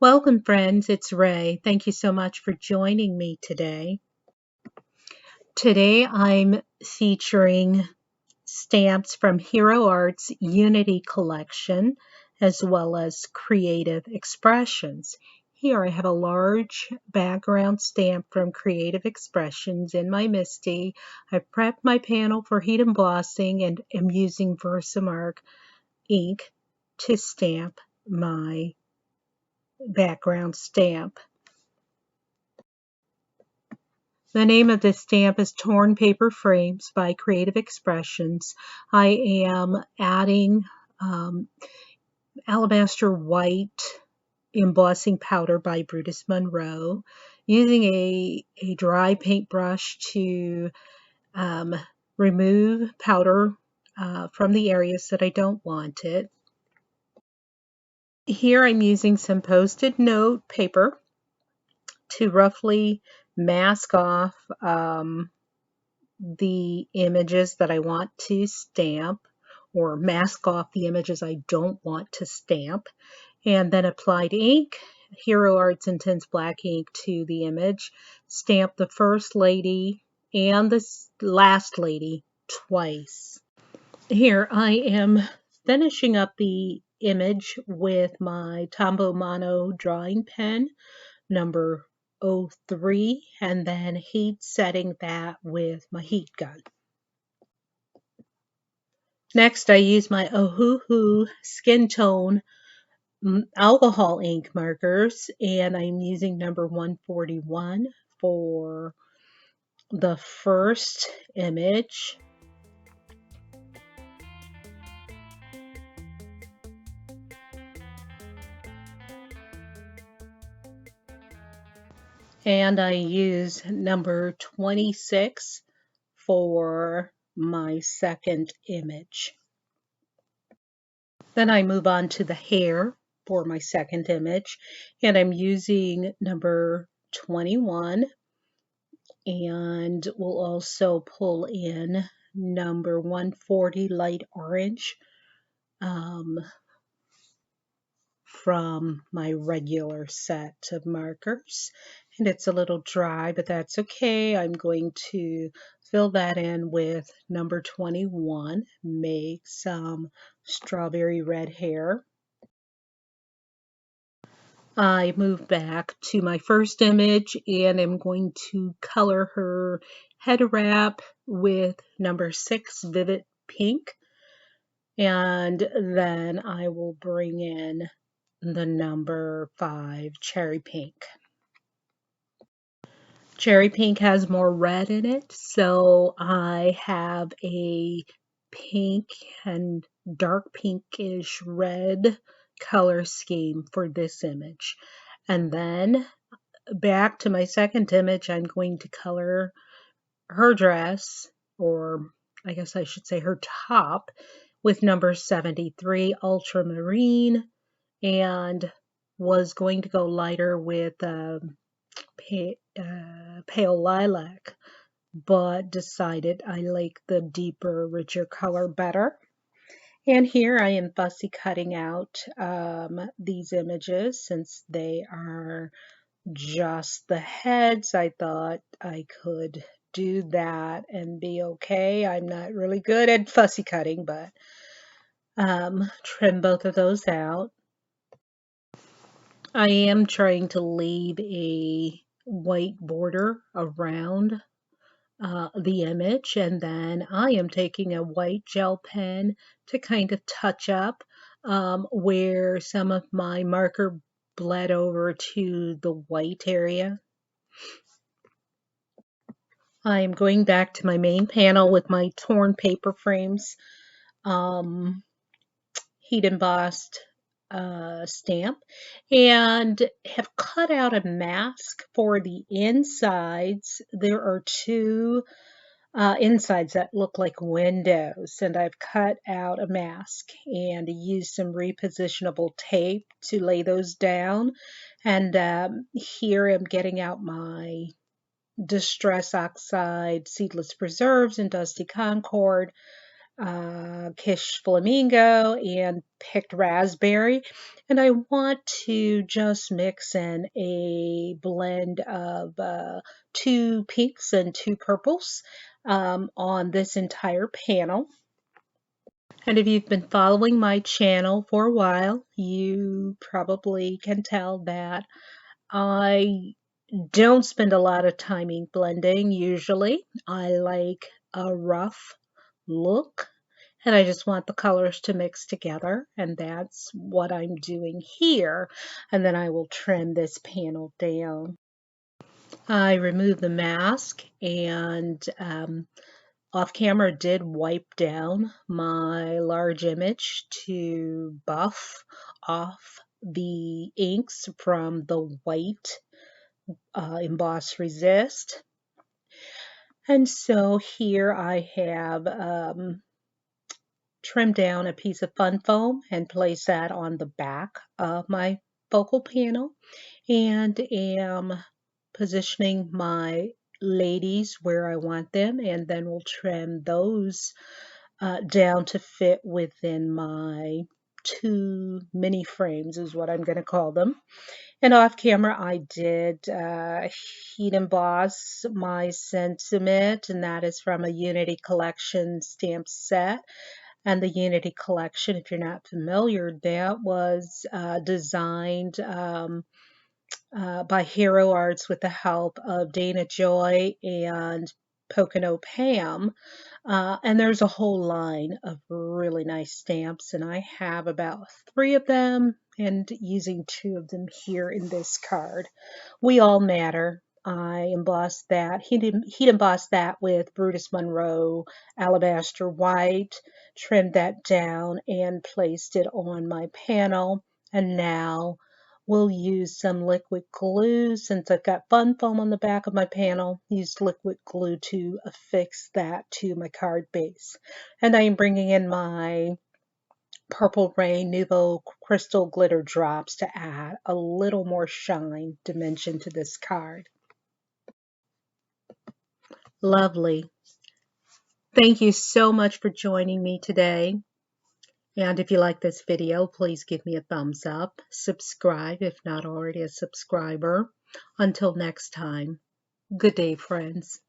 Welcome, friends. It's Ray. Thank you so much for joining me today. Today I'm featuring stamps from Hero Art's Unity collection, as well as Creative Expressions. Here I have a large background stamp from Creative Expressions in my MISTI. I've prepped my panel for heat embossing and am using Versamark ink to stamp my background stamp. The name of this stamp is Torn Paper Frames by Creative Expressions. I am adding Alabaster White embossing powder by Brutus Monroe, using a dry paintbrush to remove powder from the areas that I don't want it. Here I'm using some Post-it note paper to roughly mask off the images that I want to stamp, or mask off the images I don't want to stamp, and then applied ink, Hero Arts Intense Black ink, to the image. Stamp the first lady and the last lady twice. Here I am finishing up the image with my Tombow Mono drawing pen, number 03, and then heat setting that with my heat gun. Next, I use my Ohuhu skin tone alcohol ink markers, and I'm using number 141 for the first image. And I use number 26 for my second image. Then I move on to the hair for my second image, and I'm using number 21, and we'll also pull in number 140 light orange from my regular set of markers. And it's a little dry, but that's okay. I'm going to fill that in with number 21, make some strawberry red hair. I move back to my first image and I'm going to color her head wrap with number 6 Vivid Pink. And then I will bring in the number 5 Cherry Pink. Cherry Pink has more red in it, so I have a pink and dark pinkish red color scheme for this image. And then back to my second image, I'm going to color her dress, or I guess I should say her top, with number 73 Ultramarine, and was going to go lighter with pale lilac, but decided I like the deeper, richer color better. And here I am fussy cutting out these images since they are just the heads. I thought I could do that and be okay. I'm not really good at fussy cutting, but trim both of those out. I am trying to leave a white border around the image, and then I am taking a white gel pen to kind of touch up where some of my marker bled over to the white area. I'm going back to my main panel with my torn paper frames, heat embossed stamp, and have cut out a mask for the insides. There are two insides that look like windows, and I've cut out a mask and used some repositionable tape to lay those down. And here I'm getting out my Distress Oxide Seedless Preserves in Dusty Concord Kitsch Flamingo, and picked raspberry. And I want to just mix in a blend of 2 pinks and 2 purples on this entire panel. And if you've been following my channel for a while, you probably can tell that I don't spend a lot of time ink blending usually. I like a rough look and I just want the colors to mix together, and that's what I'm doing here. And then I will trim this panel down. I removed the mask and off camera did wipe down my large image to buff off the inks from the white Emboss Resist. And so here I have trimmed down a piece of fun foam and place that on the back of my focal panel, and am positioning my ladies where I want them, and then we'll trim those down to fit within my 2 mini frames is what I'm going to call them. And off camera, I did heat emboss my sentiment, and that is from a Unity Collection stamp set. And the Unity Collection, if you're not familiar, that was designed by Hero Arts with the help of Dana Joy and Pocono Pam. And there's a whole line of really nice stamps, and I have about 3 of them and using 2 of them here in this card. We All Matter. I embossed that, heat embossed that with Brutus Monroe Alabaster White, trimmed that down and placed it on my panel. And now we'll use some liquid glue. Since I've got fun foam on the back of my panel, use liquid glue to affix that to my card base. And I am bringing in my Purple Rain Nuvo Crystal Glitter Drops to add a little more shine dimension to this card. Lovely. Thank you so much for joining me today. And if you like this video, please give me a thumbs up, subscribe if not already a subscriber. Until next time, good day, friends.